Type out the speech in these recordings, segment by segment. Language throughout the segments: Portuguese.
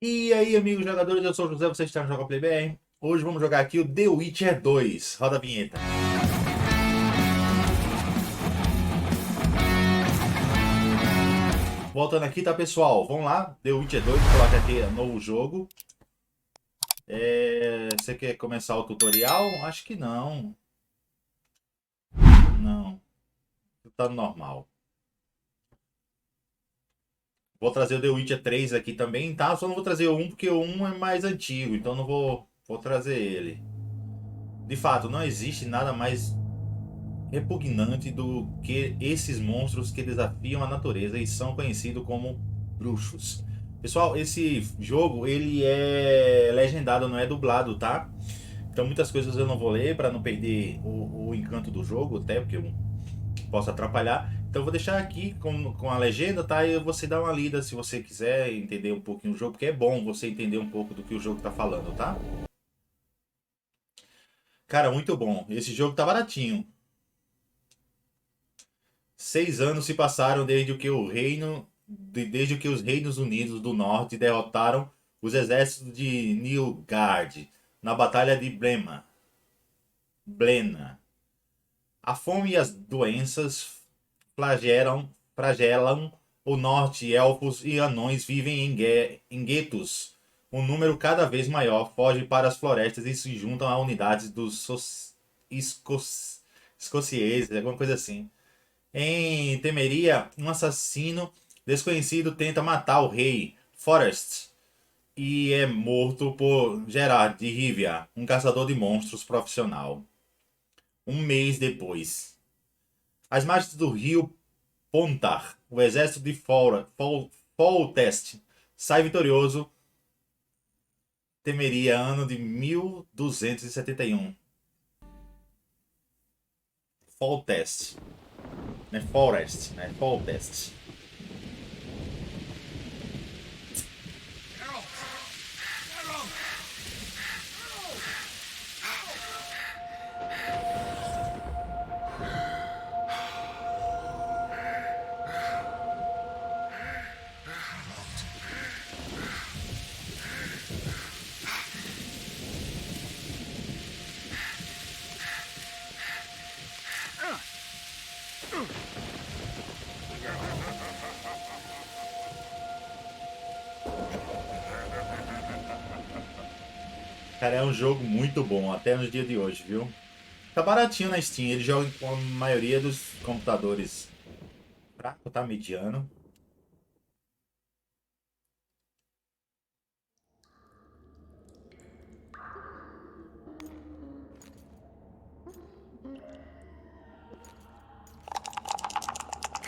E aí, amigos jogadores, eu sou o José, você está no Joga Play BR. Hoje vamos jogar aqui o The Witcher 2. Roda a vinheta. Voltando aqui, tá, pessoal? Vamos lá, The Witcher 2, vou colocar aqui novo jogo. Você quer começar o tutorial? Acho que não. Não, tá normal. Vou trazer o The Witcher 3 aqui também, tá? Só não vou trazer o 1 porque o 1 é mais antigo, então não vou trazer ele. De fato, não existe nada mais repugnante do que esses monstros que desafiam a natureza e são conhecidos como bruxos. Pessoal, esse jogo ele é legendado, não é dublado, tá? Então muitas coisas eu não vou ler para não perder o encanto do jogo, até porque eu posso atrapalhar. Então eu vou deixar aqui com a legenda, tá? E você dá uma lida se você quiser entender um pouquinho o jogo, porque é bom você entender um pouco do que o jogo tá falando, tá? Cara, muito bom. Esse jogo tá baratinho. 6 anos se passaram desde que os Reinos Unidos do Norte derrotaram os exércitos de Nilfgaard na Batalha de Blena. A fome e as doenças flagelam o norte. Elfos e anões vivem em guetos. Um número cada vez maior foge para as florestas e se juntam a unidades dos esco escocieses, alguma coisa assim. Em Temeria, um assassino desconhecido tenta matar o rei Forrest e é morto por Geralt de Rivia, um caçador de monstros profissional. Um mês depois, às margens do rio Pontar, o exército de Foltest sai vitorioso. Temeria, ano de 1271. Foltest, né? Forest, né? Foltest. Cara, é um jogo muito bom, até nos dias de hoje, viu? Tá baratinho na Steam, ele joga com a maioria dos computadores fraco, tá? Mediano.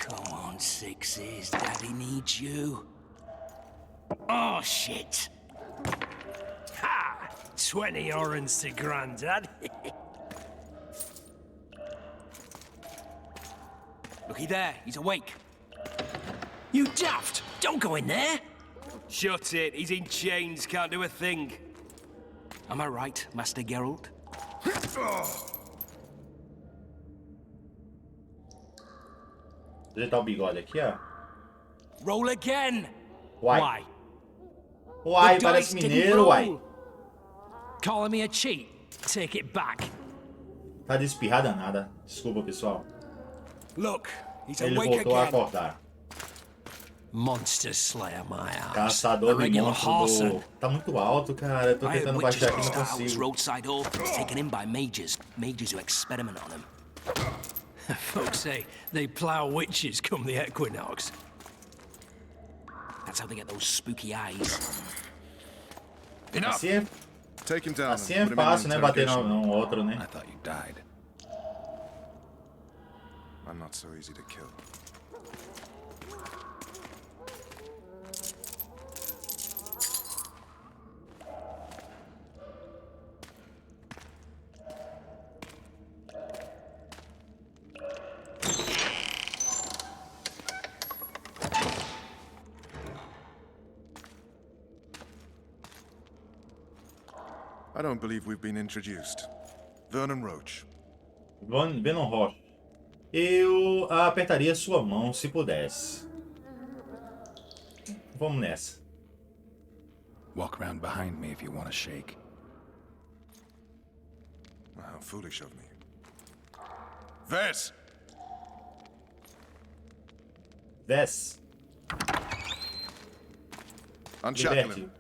Come on, sixes. Daddy needs you. Oh, shit. Ha! 20 orange to Grandad. Looky there, he's awake. You daft! Don't go in there! Shut it, he's in chains, can't do a thing. Am I right, Master Geralt? Vou ajeitar o bigode aqui, ó. Roll again! Uai. Why? Uai, The parece dice didn't mineiro, uai. roll. Calling me a cheat? Take it back. Tá de espirrada nada. Desculpa, pessoal. Look, he's Ele awake voltou a again. acordar. Monster Slayer, my ass. Caçador A de regular monstros horse. do... Tá muito alto, cara. Eu tô I heard tentando witches baixar aqui, and não styles, consigo. roadside orphans taken in by mages. Mages who experiment on them. Folks say they plough witches come the equinox. That's how they get those spooky eyes. Enough. Assim é, Take him down. assim and é put him in the fácil, né? Bater interrogation no room. outro, né? I thought you died. I'm not so easy to kill. I don't believe we've been introduced. Vernon Roach. Venom Rocha. Eu apertaria sua mão se pudesse. Vamos nessa. Walk around behind me if you want to shake. How foolish of me. Ves! Desce. Unshackle Liberte. him.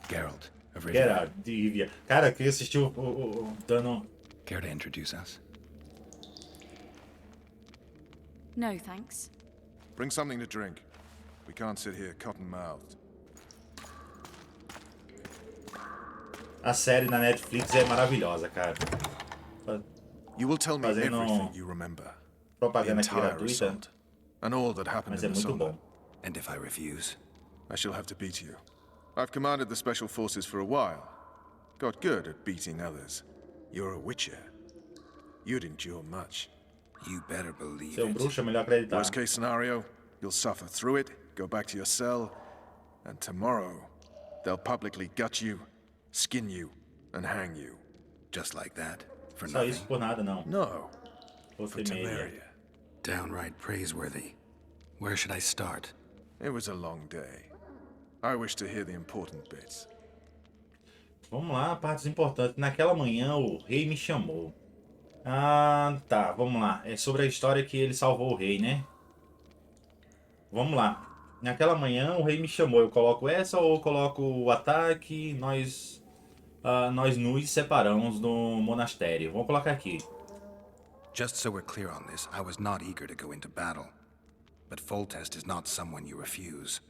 Geralt of Rivia. Geralt de Rivia. Cara, eu queria assistir o dano. Care to introduce us? No, thanks. Bring something to drink. We can't sit here cotton-mouthed. A série na Netflix é maravilhosa, cara. You will tell me Fazendo everything you remember. The propaganda aqui entire gratuita, assault. And all that happened mas in é the muito sauna. bom. And if I refuse? I shall have to beat you. I've commanded the special forces for a while. Got good at beating others. You're a witcher. You'd endure much. You better believe Ser um it. bruxo é melhor acreditar. Worst case scenario, you'll suffer through it, go back to your cell, and tomorrow, they'll publicly gut you, skin you, and hang you. Just like that? For Só nothing? isso por nada, não. No, Vou for temer. Temeria. Downright praiseworthy. Where should I start? It was a long day. I wish to hear the important bits. Vamos lá, partes importantes. Naquela manhã o rei me chamou. Ah, tá, vamos lá. É sobre a história que ele salvou o rei, né? Vamos lá. Naquela manhã o rei me chamou. Eu coloco essa ou eu coloco o ataque? Nós nos separamos do monastério. Vamos colocar aqui. Just so we're clear on this, I was not eager to go into battle. But Foltest is not someone you refuse.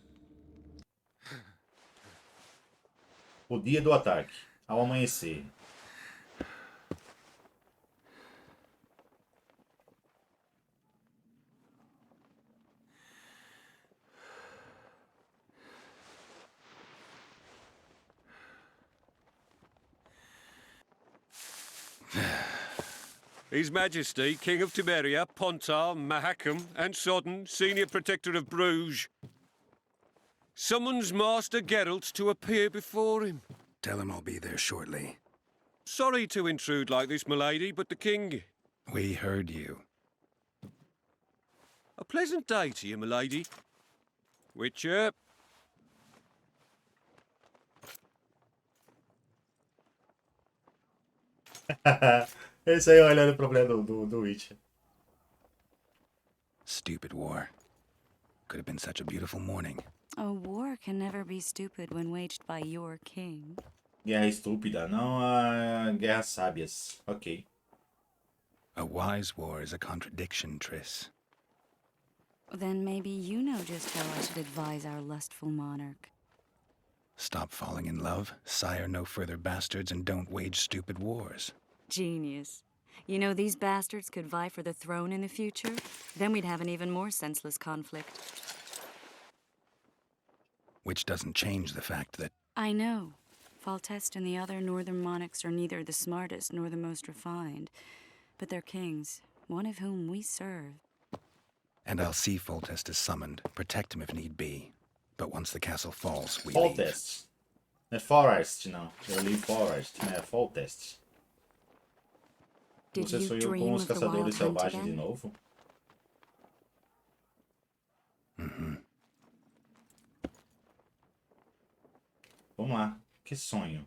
O dia do ataque. Ao amanhecer. His Majesty, King of Temeria, Pontar, Mahakam, and Sodden, Senior Protector of Bruges, summons Master Geralt to appear before him. Tell him I'll be there shortly. Sorry to intrude like this, milady, but the king... We heard you. A pleasant day to you, milady. Witcher. Esse aí olhando o problema do Witcher. Stupid war. Could have been such a beautiful morning. A war can never be stupid when waged by your king. Guerra estúpida, não a guerras sábias. Ok. A wise war is a contradiction, Triss. Then maybe you know just how I should advise our lustful monarch. Stop falling in love, sire no further bastards, and don't wage stupid wars. Genius. You know, these bastards could vie for the throne in the future. Then we'd have an even more senseless conflict. Which doesn't change the fact that... I know. Foltest and the other northern monarchs are neither the smartest nor the most refined. But they're kings, one of whom we serve. And I'll see Foltest is summoned, protect him if need be. But once the castle falls, we leave. Foltest. Não é Forest, não. Eu li Forest, né? É Foltest. Did Você you sonhou com dream os of the caçadores wild hunt selvagens de again? novo? Vamos lá. Que sonho.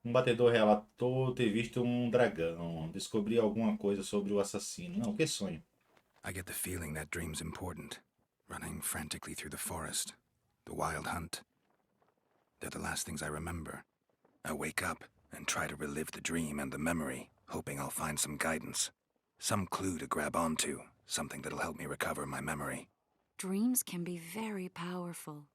Um batedor relatou ter visto um dragão. Descobri alguma coisa sobre o assassino. Não, que sonho. I get the feeling that dream's important. Running frantically through the forest. The wild hunt. They're the last things I remember. I wake up and try to relive the dream and the memory, hoping I'll find some guidance. Some clue to grab onto. Something that'll help me recover my memory. Dreams can be very powerful.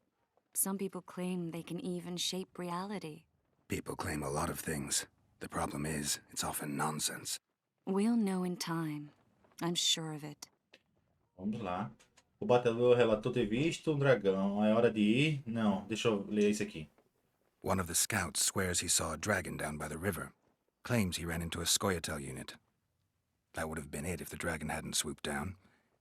Some people claim they can even shape reality. People claim a lot of things. The problem is, it's often nonsense. We'll know in time. I'm sure of it. Vamos lá. O batedor relatou ter visto um dragão. É hora de ir? Não, deixa eu ler isso aqui. One of the scouts swears he saw a dragon down by the river. Claims he ran into a Scoia'tael unit. That would have been it if the dragon hadn't swooped down.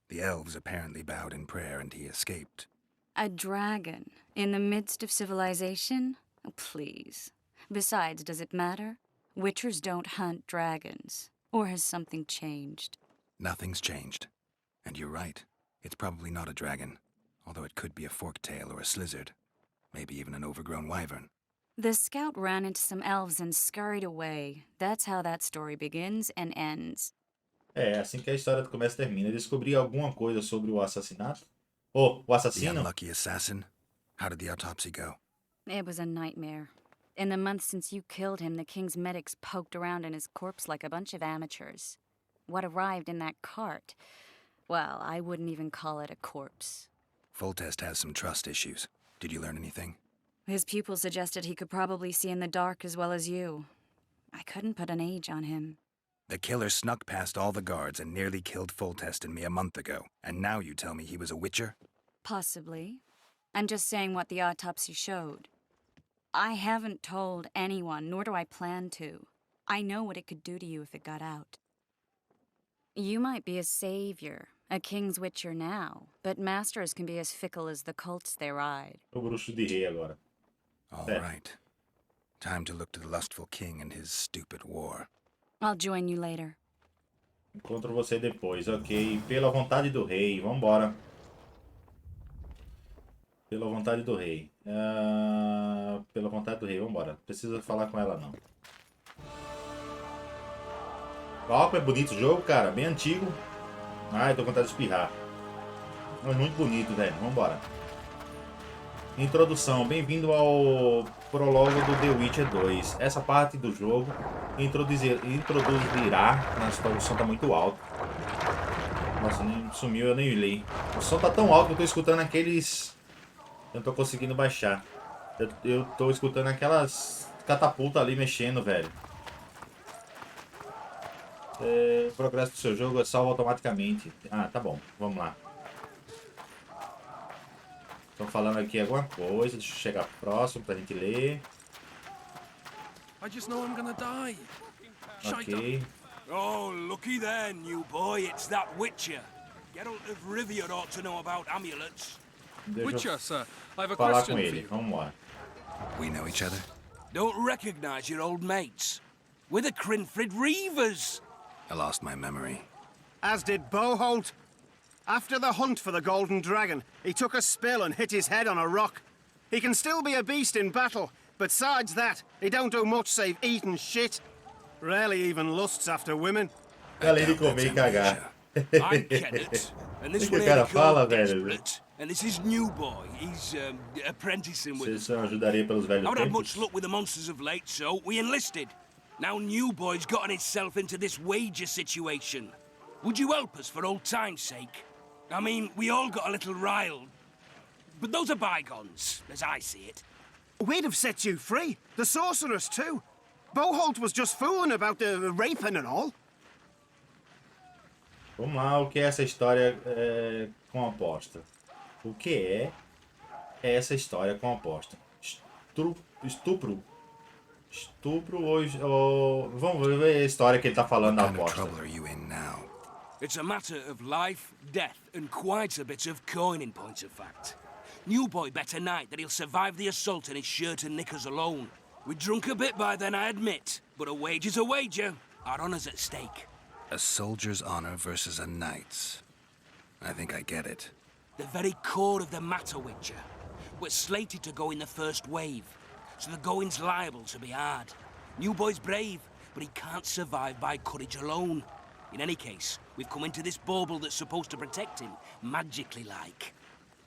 The elves apparently bowed in prayer and he escaped. A dragon in the midst of civilization? Oh, please. Besides, does it matter? Witchers don't hunt dragons. Or has something changed? Nothing's changed. And you're right. It's probably not a dragon, although it could be a forktail or a slizzard. Maybe even an overgrown wyvern. The scout ran into some elves and scurried away. That's how that story begins and ends. É assim que a história começa e termina. Descobri alguma coisa sobre o assassinato? O The assassino? unlucky assassin? How did the autopsy go? It was a nightmare. In the month since you killed him, the king's medics poked around in his corpse like a bunch of amateurs. What arrived in that cart? Well, I wouldn't even call it a corpse. Foltest has some trust issues. Did you learn anything? His pupil suggested he could probably see in the dark as well as you. I couldn't put an age on him. The killer snuck past all the guards and nearly killed Foltest and me a month ago, and now you tell me he was a witcher? Possibly. I'm just saying what the autopsy showed. I haven't told anyone, nor do I plan to. I know what it could do to you if it got out. You might be a savior, a king's witcher now, but masters can be as fickle as the colts they ride. O bruxo de rei agora. All Yeah. right. Time to look to the lustful king and his stupid war. I'll join you later. Encontro você depois. Ok. Pela vontade do rei. Vambora. Pela vontade do rei. Pela vontade do rei. Vambora. Não precisa falar com ela, não. Ó, como é bonito o jogo, cara. Bem antigo. Ai, tô com vontade de espirrar. Mas muito bonito, velho. Vambora. Introdução. Bem-vindo ao prólogo do The Witcher 2. Essa parte do jogo introduzirá... Nossa, o som tá muito alto. Nossa, nem sumiu, eu nem li. O som tá tão alto que eu tô escutando aqueles... Eu não tô conseguindo baixar. Eu tô escutando aquelas catapultas ali mexendo, velho. O progresso do seu jogo é salvo automaticamente. Ah, tá bom. Vamos lá. Estão falando aqui alguma coisa. Deixa eu chegar próximo pra gente ler. I just know I'm gonna die. Ok. Oh, looky there, new boy. It's that Witcher. Geralt of Rivia ought to know about amulets. Deixa Witcher, eu sir. I have a falar question com for ele. you. Vamos lá. We know each other? Don't recognize your old mates. We're the Crinfrid Reavers. I lost my memory. As did Boholt. After the hunt for the Golden Dragon, he took a spill and hit his head on a rock. He can still be a beast in battle, but besides that, he don't do much save eat and shit. Rarely even lusts after women. Além de doubt that's comer e cagar. I'm Kenneth, and this Que one o here cara they fala, call velho? Desperate, and this is new boy. He's apprenticing with us. Vocês ajudaria pelos velhos I haven't had much tempos? luck with the monsters of late, so we enlisted. Now new boy's gotten himself into this wager situation. Would you help us for old time's sake? I mean, we all got a little riled. But those are bygones, as I see it. We'd have set you free. The sorceress, too. Boholt was just fooling about the raping and all. Vamos lá, o que é essa história com aposta? O que é essa história com aposta? Estupro? Estupro ou... Vamos ver a história que ele tá falando da What kind of aposta. trouble are you in now? It's a matter of life, death, and quite a bit of coin in point of fact. New boy bet tonight that he'll survive the assault in his shirt and knickers alone. We drunk a bit by then, I admit, but a wager's a wager. Our honour's at stake. A soldier's honor versus a knight's. I think I get it. The very core of the matter, Witcher. We're slated to go in the first wave, so the going's liable to be hard. New boy's brave, but he can't survive by courage alone. In any case, we've come into this bauble that's supposed to protect him, magically like.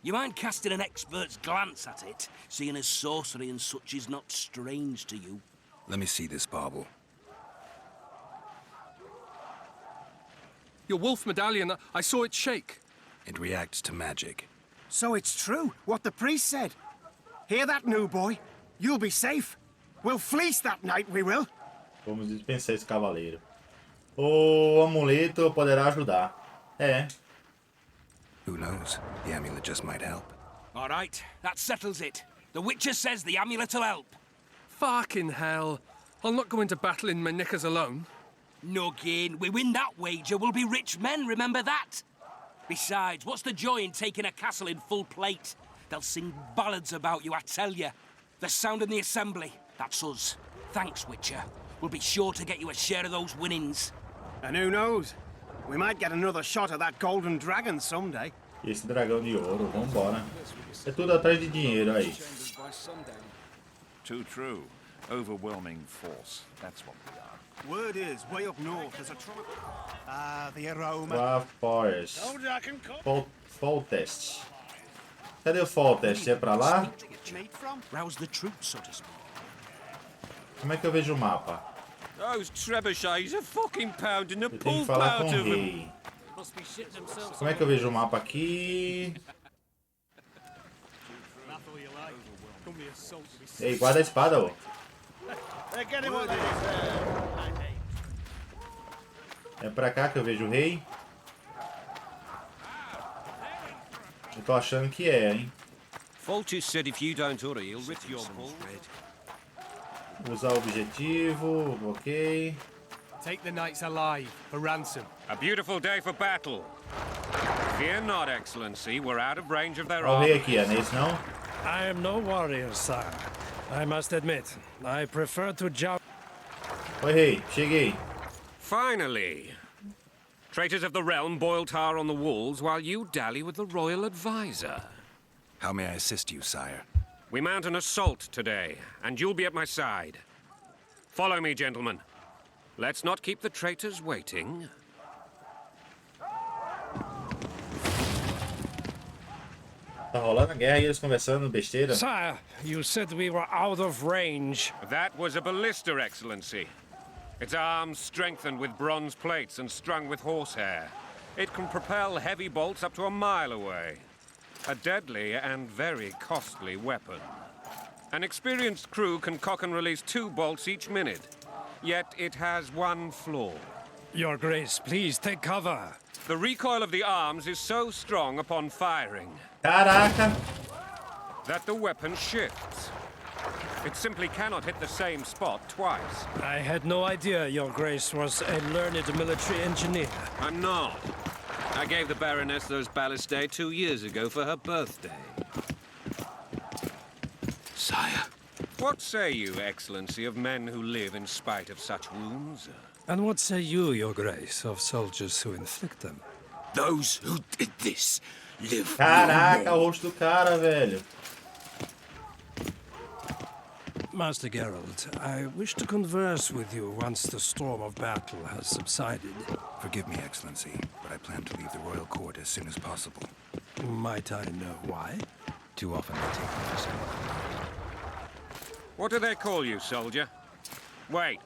You mind casting an expert's glance at it, seeing as sorcery and such is not strange to you? Let me see this bauble. Your wolf medallion, I saw it shake. It reacts to magic. So it's true, what the priest said. Hear that, new boy? You'll be safe. We'll fleece that night, we will. Vamos dispensar esse cavaleiro. O amuleto poderá ajudar. É. Who knows? The amulet just might help. All right, that settles it. The Witcher says the amulet'll help. Fucking hell. I'll not go into battle in my knickers alone. No gain. We win that wager, we'll be rich men, remember that? Besides, what's the joy in taking a castle in full plate? They'll sing ballads about you, I tell you. The sound in the assembly, that's us. thanks, Witcher. We'll be sure to get you a share of those winnings. And who knows? We might get another shot at that golden dragon someday. E esse dragão de ouro, vambora. É tudo atrás de dinheiro aí. Too true. Overwhelming force. That's what we are. Word is, way up north, there's a the aroma. Lá forças. Fall test. Cadê o fall test? É pra lá? Rouse the troops, so to speak. Como é que eu vejo o mapa? Those trebuchets are fucking pounding the Eu tenho que pulp falar out com o of them. rei. Como é que eu vejo o mapa aqui? Ei, guarda a espada, ô. É pra cá que eu vejo o rei? Eu tô achando que é, hein? Foltest said if you don't hurry, he'll rip your balls. Usar o objetivo, ok. Take the knights alive for ransom. A beautiful day for battle. Fear not, Excellency. We're out of range of their Olha o rei armor. aqui, é nesse não? I am no warrior, sire. I must admit, I prefer to joust. Oi, rei, cheguei. Finally. Traitors of the realm boil tar on the walls while you dally with the royal advisor. How may I assist you, sire? We mount an assault today, and you'll be at my side. Follow me, gentlemen. Let's not keep the traitors waiting. Tá rolando a guerra e eles conversando besteira. Sire, you said we were out of range. That was a ballista, Excellency. Its arms strengthened with bronze plates and strung with horsehair. It can propel heavy bolts up to a mile away. A deadly and very costly weapon. An experienced crew can cock and release 2 bolts each minute. Yet it has one flaw. Your Grace, please take cover. The recoil of the arms is so strong upon firing Caraca! that the weapon shifts. It simply cannot hit the same spot twice. I had no idea Your Grace was a learned military engineer. I'm not. I gave the Baroness those ballistae 2 years ago for her birthday. Sire. What say you, Excellency, of men who live in spite of such wounds? And what say you, Your Grace, of soldiers who inflict them? Those who did this live Caraca, no o more. rosto do cara, velho. Master Geralt, I wish to converse with you once the storm of battle has subsided. Forgive me, Excellency, but I plan to leave the royal court as soon as possible. Might I know why? Too often they take me for someone. What do they call you, soldier? Wait.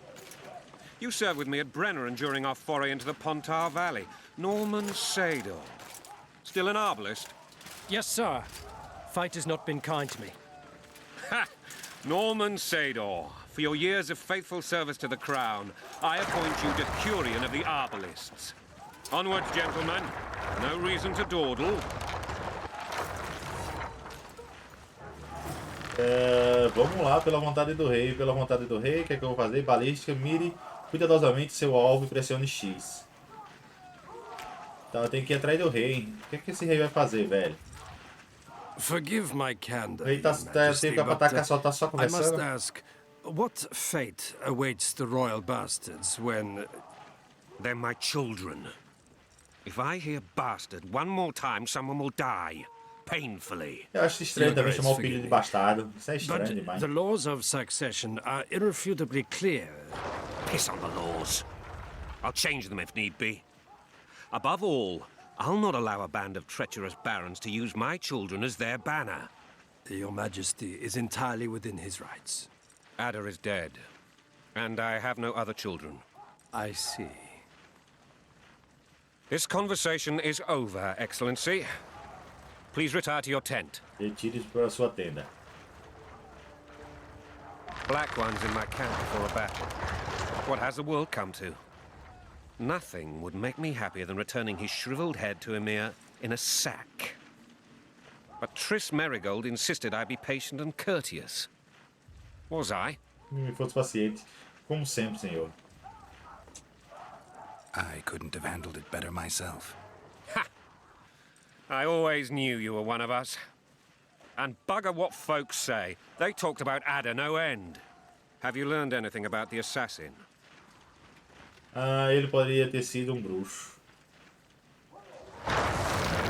You served with me at Brenneran during our foray into the Pontar Valley. Norman Sador. Still an arbalist? Yes, sir. Fate has not been kind to me. Ha! Norman Sador. For your years of faithful service to the crown, I appoint you Decurion of the Arbalists. Onwards, gentlemen. No reason to dawdle. Vamos lá, pela vontade do rei. Pela vontade do rei, o que é que eu vou fazer? Balística, mire cuidadosamente seu alvo e pressione X. Então eu tenho que ir atrás do rei. O que é que esse rei vai fazer, velho? Forgive my O candor, rei tá, Your Majesty, tem que but, atacar, só tá só I must conversando. ask, what fate awaits the royal bastards when... They're my children. If I hear bastard one more time, someone will die. Painfully. Eu acho estranho também chamar o filho de bastardo. Isso é estranho But demais. the laws of succession are irrefutably clear. Piss on the laws. I'll change them if need be. Above all, I'll not allow a band of treacherous barons to use my children as their banner. Your Majesty is entirely within his rights. Ada is dead, and I have no other children. I see. This conversation is over, Excellency. Please retire to your tent. Retire-se para sua tenda. Black ones in my camp before a battle. What has the world come to? Nothing would make me happier than returning his shriveled head to Emir in a sack. But Triss Merigold insisted I be patient and courteous. Was I? Me fosse paciente. Como sempre, senhor. I couldn't have handled it better myself. Ha! I always knew you were one of us. And bugger what folks say. They talked about Ada no end. Have you learned anything about the assassin? Ah, ele poderia ter sido bruxo.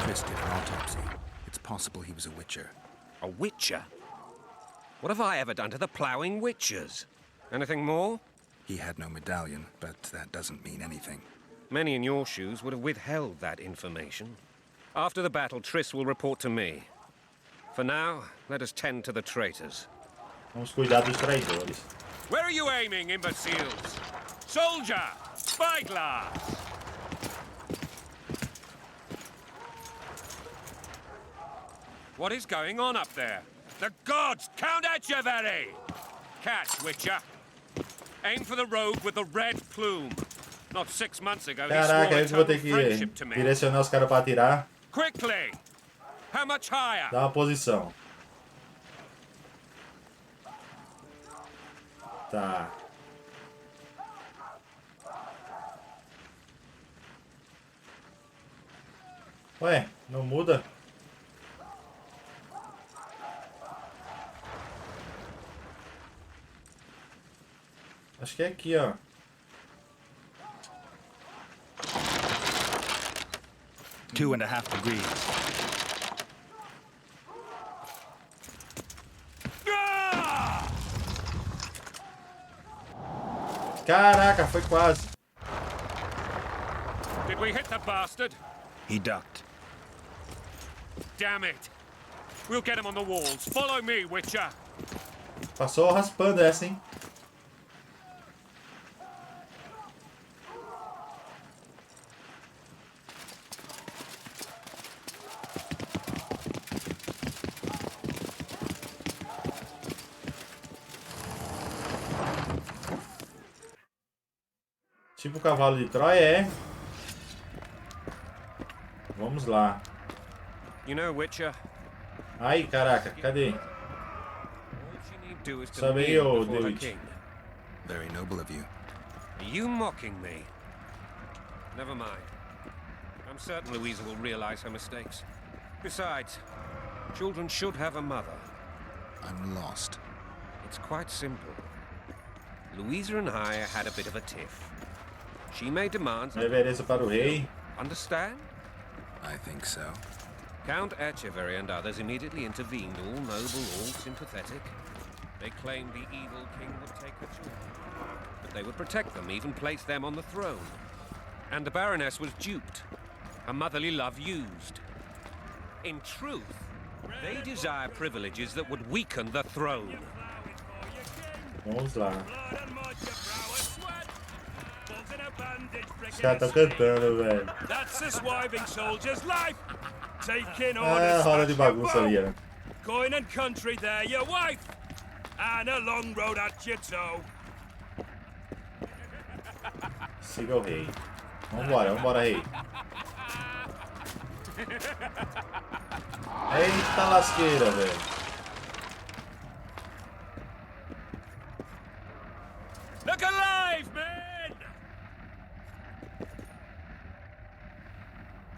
Twist did an autopsy. It's possible he was a witcher. A witcher? What have I ever done to the ploughing witchers? Anything more? He had no medallion, but that doesn't mean anything. Many in your shoes would have withheld that information. After the battle, Triss will report to me. For now, let us tend to the traitors. Vamos cuidar dos traidores. Where are you aiming, imbeciles? Soldier! Spyglass! What is going on up there? The gods count at you, very! Catch, Witcher. Aim for the rogue with the red plume. Not 6 months ago, he swore Caraca, eu vou ter eternal friendship que to me. direcionar os caras pra atirar. Quickly! How much higher? Dá uma posição. Tá. Ué, não muda? Acho que é aqui, ó. Two and a half degrees. Caraca, foi quase. Did we hit the bastard? He ducked. Damn it. We'll get him on the walls. Follow me, Witcher. Passou raspando essa, hein? Tipo o cavalo de Troia, é. Vamos lá. You know, Witcher, Ai, caraca, cadê? all you need do is to Sabe aí, kneel ô before the David? king. Very noble of you. Are you mocking me? Never mind. I'm certain Louisa will realize her mistakes. Besides, children should have a mother. I'm lost. It's quite simple. Louisa and I had a bit of a tiff. She made demands. Reverência para o rei. Understand? I think so. Count Etcheverry and others immediately intervened, all noble, all sympathetic. They claimed the evil king would take her children, but they would protect them, even place them on the throne. And the Baroness was duped, her motherly love used. In truth, they desire privileges that would weaken the throne. Vamos lá. Os caras estão cantando, velho. That's the swiving soldier's life. Taking Ah, orders roda de at your bagunça ali, bow. ó. Going and country there, your wife. And a long road at your toe. Siga o rei. Vambora, vambora, rei. Eita lasqueira, velho. Look alive, men!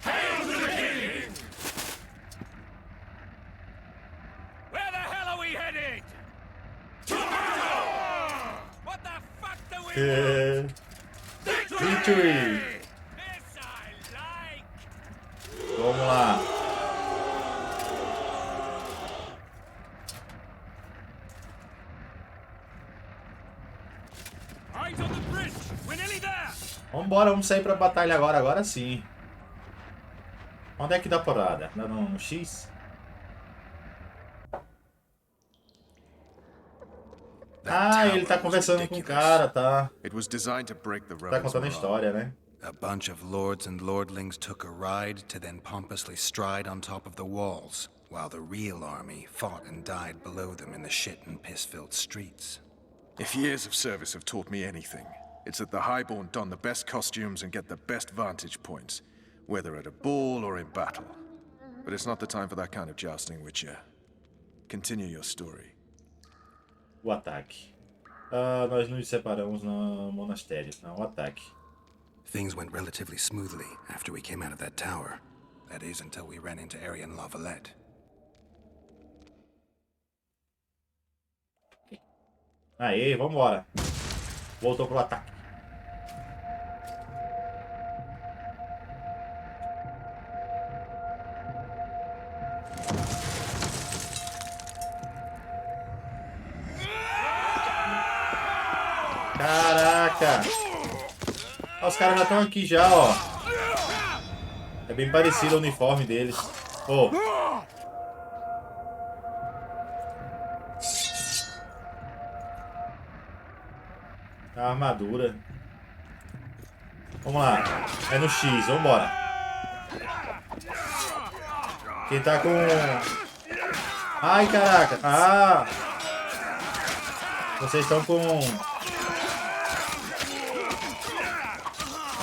Hail to the king! Where the hell are we headed? Tomorrow! What the fuck do we want? Victory! This I like! Vamos lá. Eyes on the bridge! We're nearly there! Vambora, vamos sair pra batalha agora, agora sim. Onde é que dá porrada? Dá no X? Ah, ele tá conversando com o cara, tá? It was designed to break the Tá rebels' contando a morale. história, né? A bunch of lords and lordlings took a ride to then pompously stride on top of the walls, while the real army fought and died below them in the shit and piss-filled streets. If years of service have taught me anything, it's that the highborn don the best costumes and get the best vantage points, whether at a ball or in battle. But it's not the time for that kind of jousting, Witcher. Continue your story. O ataque. Ah, nós nos separamos no monastério. Não, o ataque. Things went relatively smoothly after we came out of that tower. That is, until we ran into Arian Lavalette. Aê, vambora. Voltou pro ataque. Caraca! Ó, os caras já estão aqui já, ó. É bem parecido o uniforme deles. Ó. A armadura. Vamos lá. É no X, vambora. Quem tá com... Ai, caraca. Ah! Vocês estão com...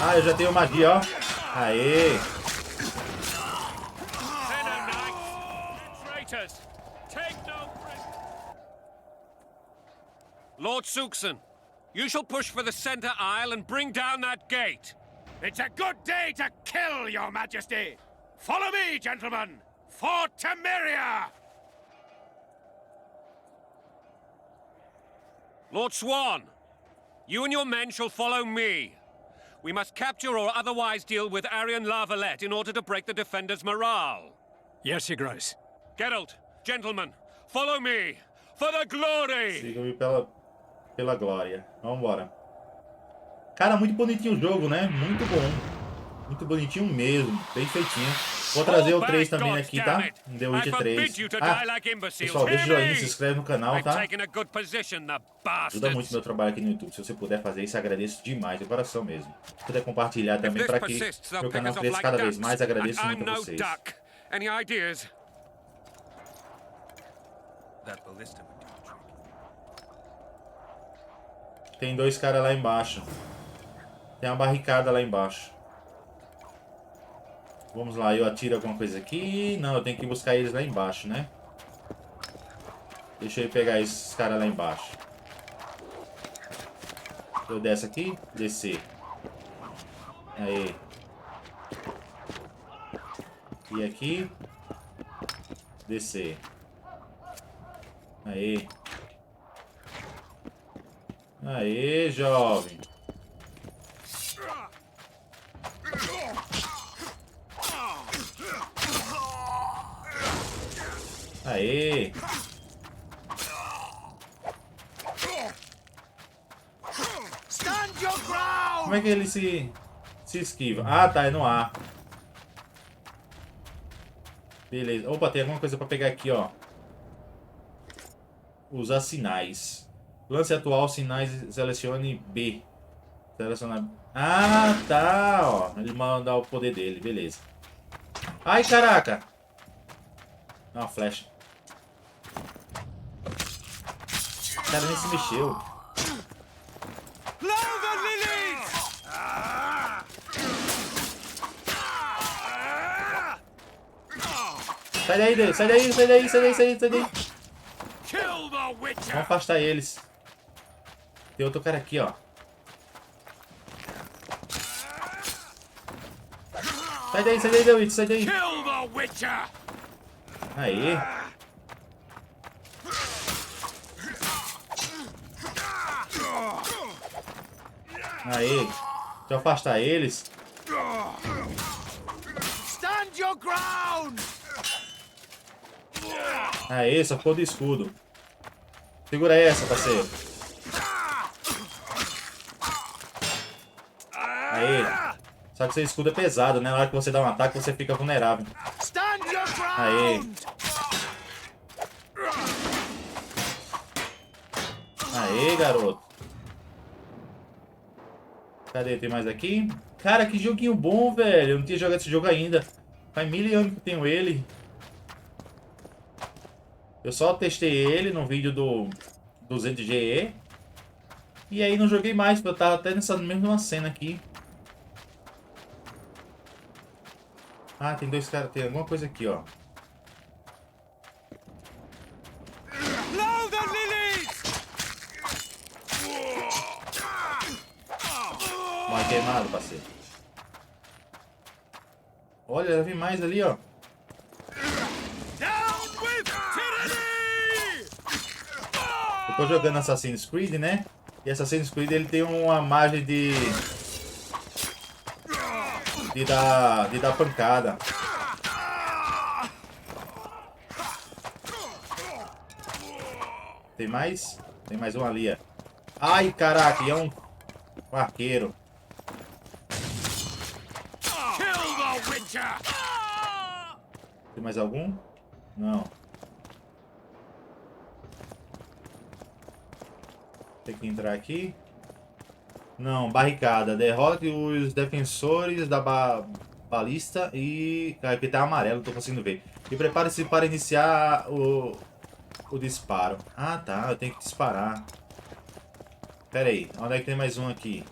Ah, eu já tenho magia, ó. Aê! Lord Suxon, you shall push for the center aisle and bring down that gate. It's a good day to kill, Your Majesty! Follow me, gentlemen! For Temeria! Lord Swan, you and your men shall follow me. We must capture or otherwise deal with Arian Lavalette in order to break the defenders' morale. Yes, Your Grace. Geralt, gentlemen, follow me, for the glory! Siga-me pela glória. Vambora. Cara, muito bonitinho o jogo, né? Muito bom. Muito bonitinho mesmo. Bem feitinho. Vou trazer o 3 também aqui, tá? The Witcher 3. Ah, pessoal, deixa o joinha, se inscreve no canal, tá? Ajuda muito meu trabalho aqui no YouTube. Se você puder fazer isso, agradeço demais, de coração mesmo. Se puder compartilhar também para que meu canal cresça cada vez mais, agradeço muito a vocês. Tem 2 caras lá embaixo. Tem uma barricada lá embaixo. Vamos lá, eu atiro alguma coisa aqui. Não, eu tenho que buscar eles lá embaixo, né? Deixa eu pegar esses caras lá embaixo. Eu desço aqui, descer. Aí. E aqui. Descer. Aí. Aê, jovem. Aê. Como é que ele se esquiva? Ah, tá, é no ar. Beleza. Opa, tem alguma coisa pra pegar aqui, ó. Usar sinais. Lance atual, sinais, selecione B. Seleciona... Ah, tá, ó. Ele manda o poder dele, beleza. Ai, caraca. Uma flecha. O cara nem se mexeu. Sai daí, sai daí, sai daí, sai daí, sai daí, sai daí. Vamos afastar eles. Tem outro cara aqui, ó. Sai daí, David, sai daí. Aí. Aí. Deixa eu afastar eles. Aí, só ficou do escudo. Segura essa, parceiro. Aí. Só que seu escudo é pesado, né? Na hora que você dá um ataque, você fica vulnerável. Aí. Aí, garoto. Cadê? Tem mais aqui? Cara, que joguinho bom, velho. Eu não tinha jogado esse jogo ainda. Faz 1000 anos que eu tenho ele. Eu só testei ele no vídeo do 200GE. E aí não joguei mais, porque eu tava até nessa mesma cena aqui. Ah, tem 2 caras. Tem alguma coisa aqui, ó. Uma queimada, parceiro. Olha, já vi mais ali, ó. Eu tô jogando Assassin's Creed, né? E Assassin's Creed ele tem uma magia de dar pancada. Tem mais? Tem mais um ali, ó. Ai, caraca, e é um arqueiro. Tem mais algum? Não. Tem que entrar aqui. Não, barricada. Derrote os defensores da balista e... Ah, aqui tá amarelo, não tô conseguindo ver. E prepare-se para iniciar o disparo. Ah, tá. Eu tenho que disparar. Pera aí. Onde é que tem mais um aqui?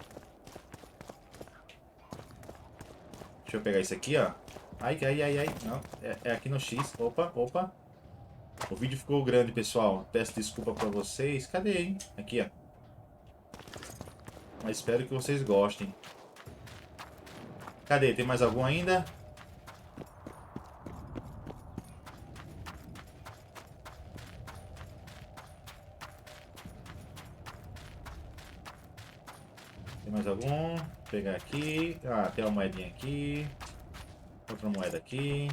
Deixa eu pegar esse aqui, ó. Ai, ai, ai, ai. Não, é aqui no X. Opa, opa. O vídeo ficou grande, pessoal. Peço desculpa pra vocês. Cadê, hein? Aqui, ó. Mas espero que vocês gostem. Cadê? Tem mais algum ainda? Tem mais algum? Vou pegar aqui. Ah, tem uma moedinha aqui. Outra moeda aqui.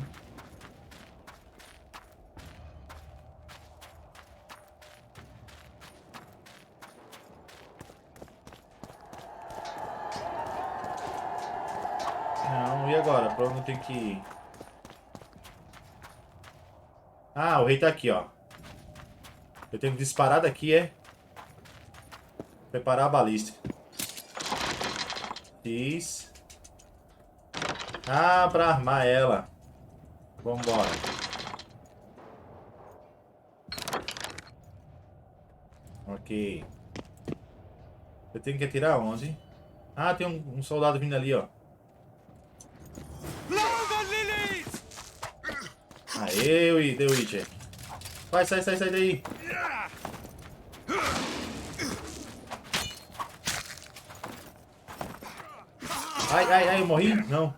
Não, e agora? Pra onde eu tenho que ir? Ah, o rei tá aqui, ó. Eu tenho que disparar daqui, é? Preparar a balística. Fiz. Ah, pra armar ela. Vambora. Ok. Eu tenho que atirar onde? Ah, tem um soldado vindo ali, ó. Aê, The Witcher. Vai, sai daí. Ai, eu morri? Não.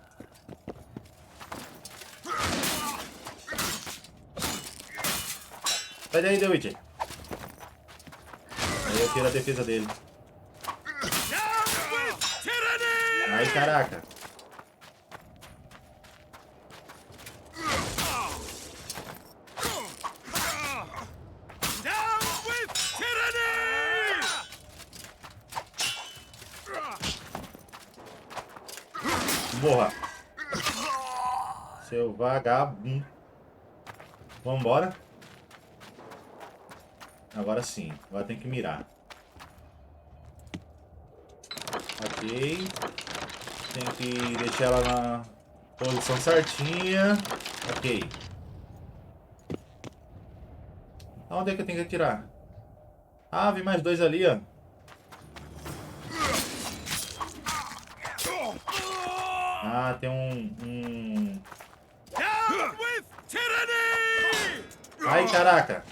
Sai daí, The Witcher. Aí eu tiro a defesa dele. Ai, caraca. Morra. Seu vagabundo. Vambora. Agora sim. Agora tem que mirar. Ok. Tem que deixar ela na posição certinha. Ok. Aonde é que eu tenho que atirar? Ah, vem mais dois ali, ó. Ah, tem um... Ai, caraca.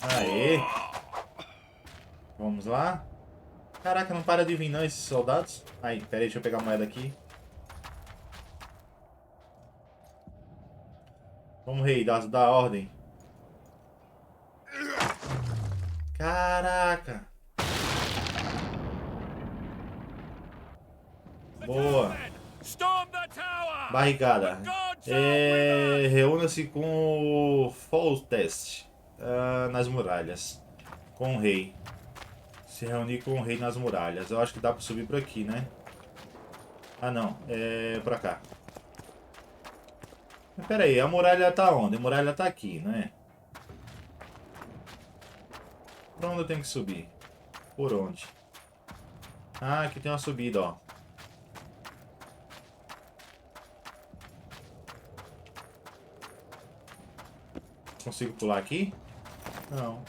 Aê. Vamos lá. Caraca, não para de vir não esses soldados. Aí, pera aí, deixa eu pegar a moeda aqui. Vamos, rei, dá ordem. Caraca. Boa. Barricada. Reúna-se com o Fall Test nas muralhas. Com o rei. Se reunir com o rei nas muralhas. Eu acho que dá pra subir por aqui, né? Ah, não. É pra cá. Mas pera aí, a muralha tá onde? A muralha tá aqui, né? Pra onde eu tenho que subir? Por onde? Ah, aqui tem uma subida, ó. Consigo pular aqui? Não.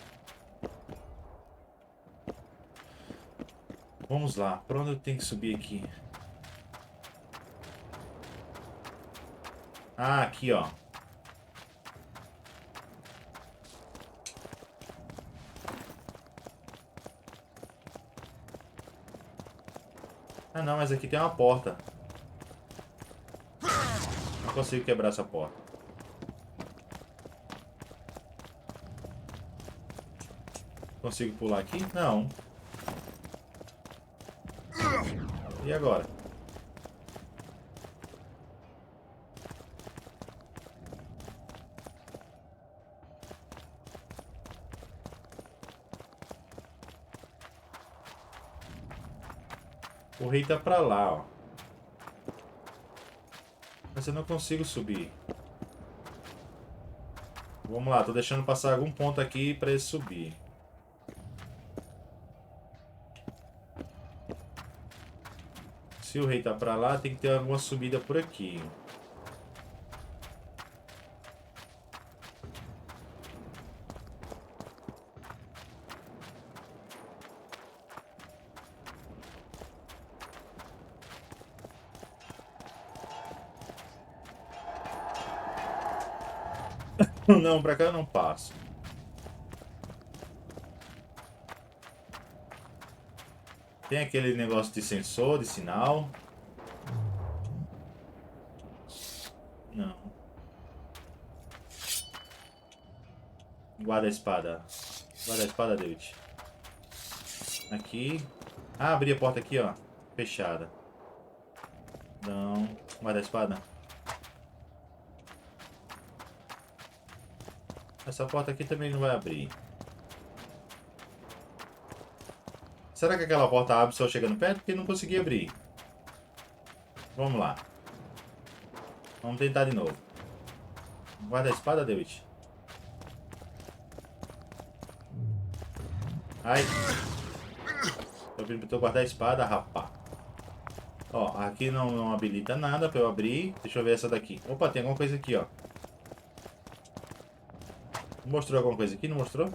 Vamos lá. Pra onde eu tenho que subir aqui? Ah, aqui, ó. Ah não, mas aqui tem uma porta. Não consigo quebrar essa porta. Consigo pular aqui? Não. E agora? O rei tá pra lá, ó. Mas eu não consigo subir. Vamos lá, tô deixando passar algum ponto aqui pra ele subir. Se o rei tá pra lá, tem que ter alguma subida por aqui. Não, pra cá eu não passo. Tem aquele negócio de sensor, de sinal. Não. Guarda a espada. Guarda a espada, David. Aqui. Ah, abri a porta aqui, ó. Fechada. Não. Guarda a espada. Essa porta aqui também não vai abrir. Será que aquela porta abre só chegando perto? Porque não consegui abrir. Vamos lá. Vamos tentar de novo. Guarda a espada, David. Ai. Eu tentou guardar a espada, rapá. Ó, aqui não habilita nada pra eu abrir. Deixa eu ver essa daqui. Opa, tem alguma coisa aqui, ó. Mostrou alguma coisa aqui? Não mostrou?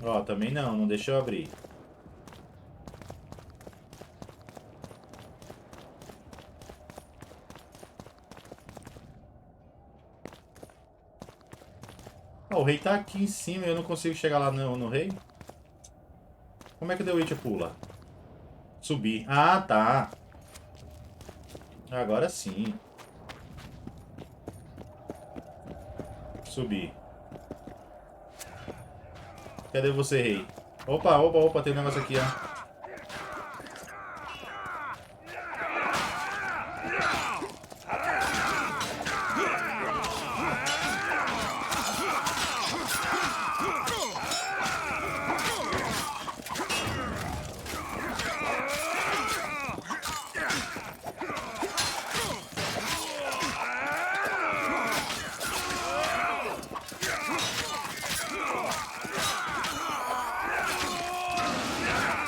Ó, também não deixou eu abrir. Ó, o rei tá aqui em cima e eu não consigo chegar lá no rei. Como é que o The Witcher pula? Subir. Ah, tá. Agora sim. Subir. Cadê você, rei? Opa, opa, opa, tem um negócio aqui, ó.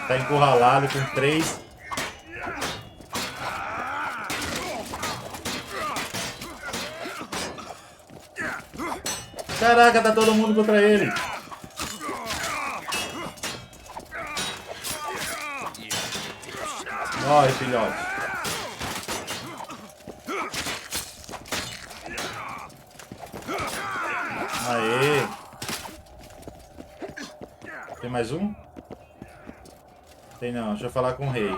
Tá encurralado com 3. Caraca, tá todo mundo contra ele. Morre, filhote. Aê. Tem mais um? Tem não, deixa eu falar com o rei.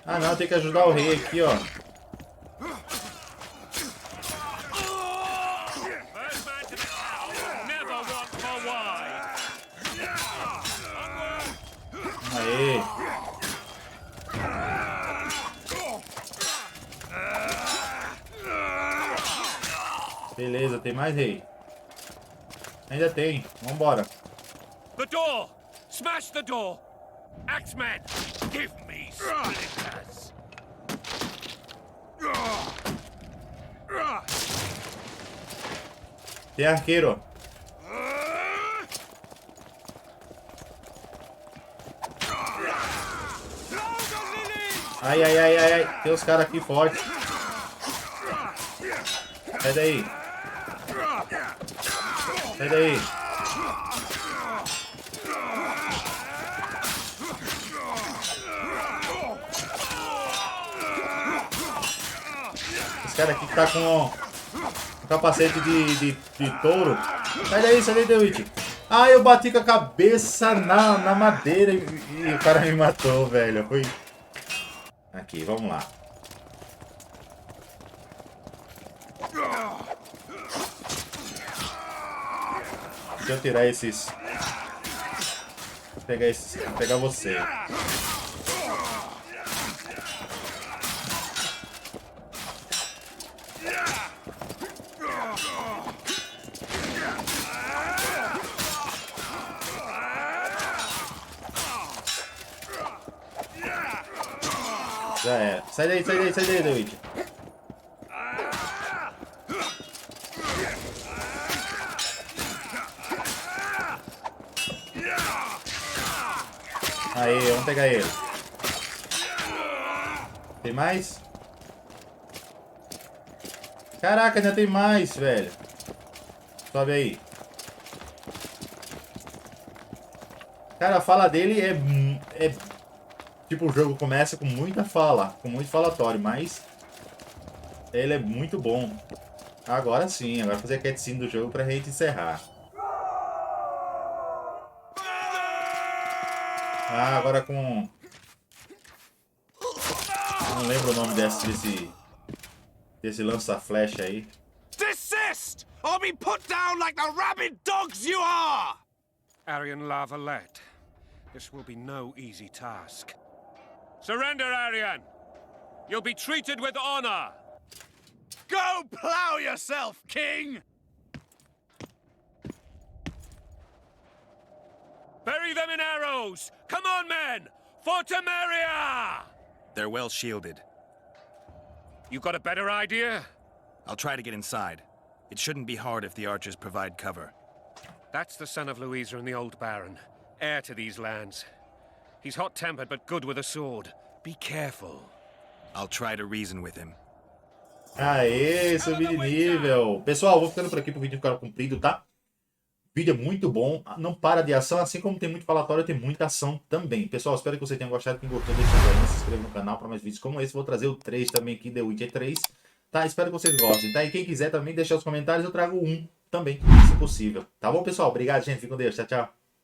Ah não, tem que ajudar o rei aqui, ó. Aê. Beleza, tem mais rei. Ainda tem, vambora. The door! Smash the door! Axeman, give me splinters! Tem arqueiro, ó. Ai, ai, ai, ai, ai. Tem os caras aqui fortes. Sai daí. Sai daí. Esse cara aqui que tá com capacete de touro. Sai daí, The Witch. Ah, eu bati com a cabeça na madeira e o cara me matou, velho. Foi... Aqui, vamos lá. Deixa eu tirar esses... Vou pegar você. Já é. Sai daí, David. Aí, vamos pegar ele. Tem mais? Caraca, ainda tem mais, velho. Sobe aí. Cara, a fala dele é... Tipo, o jogo começa com muita fala, com muito falatório, mas... Ele é muito bom. Agora sim, agora fazer a cutscene do jogo pra gente encerrar. Ah, agora com... Não lembro o nome desse lança-flecha aí. Desist, or be put down like the rabid dogs you are! Arian Lavalette. This will be no easy task. Surrender, Arian! You'll be treated with honor! Go plow yourself, King! Bury them in arrows! Come on, men! For Temeria! They're well shielded. You got a better idea? I'll try to get inside. It shouldn't be hard if the archers provide cover. That's the son of Louisa and the old Baron, heir to these lands. He's hot-tempered but good with a sword. Be careful. I'll try to reason with him. Aê, subi de nível. Pessoal, vou ficando por aqui pro vídeo ficar comprido, tá? O vídeo é muito bom, não para de ação, assim como tem muito falatório, tem muita ação também. Pessoal, espero que vocês tenham gostado. Quem gostou, deixa o joinha, se inscreva no canal para mais vídeos como esse. Vou trazer o 3 também aqui, The Witcher 3. Tá? Espero que vocês gostem, tá? E quem quiser também deixar os comentários, eu trago um também, se possível. Tá bom, pessoal? Obrigado, gente. Fique com Deus. Tchau, tchau.